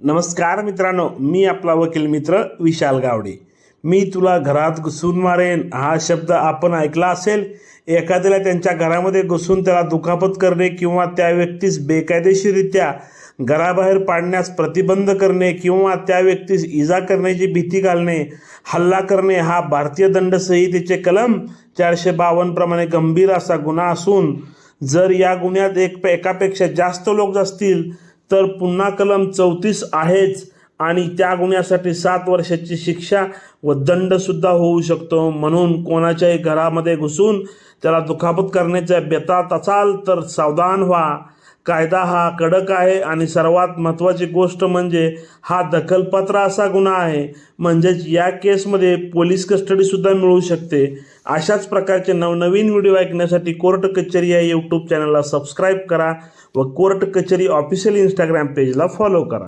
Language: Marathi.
नमस्कार मित्रांनो, मी आपला वकील मित्र विशाल गावडे। मी तुला घरात घुसून मारेन हा शब्द आपण ऐकला असेल। एखाद्याला त्यांच्या घरामध्ये घुसून त्याला दुखापत करणे किंवा त्या व्यक्तीस बेकायदेशीररित्या घराबाहेर पाडण्यास प्रतिबंध करणे किंवा त्या व्यक्तीस इजा करण्याची भीती घालणे, हल्ला करणे हा भारतीय दंड संहितेचे कलम 452 प्रमाणे गंभीर असा गुन्हा असून जर या गुन्ह्यात एकापेक्षा जास्त लोक असतील तर पुन्हा कलम 34 आहेच आणि त्या गुन्ह्यासाठी 7 वर्षाची शिक्षा व दंड सुद्धा होऊ शकतो। म्हणून कोणाच्याही घरामध्ये घुसून त्याला दुखापत करण्याच्या बेतात असाल तर सावधान व्हा। कायदा हा कडक आहे आणि सर्वात महत्त्वाची गोष्ट म्हणजे हा दखलपात्र असा गुन्हा आहे, म्हणजेच या केसमध्ये पोलीस कस्टडी सुद्धा मिळू शकते। अशाच प्रकारचे नवनवीन व्हिडिओ ऐकण्यासाठी कोर्ट कचेरी या यूट्यूब चॅनलला सबस्क्राईब करा व कोर्ट कचेरी ऑफिशियल इंस्टाग्राम पेजला फॉलो करा।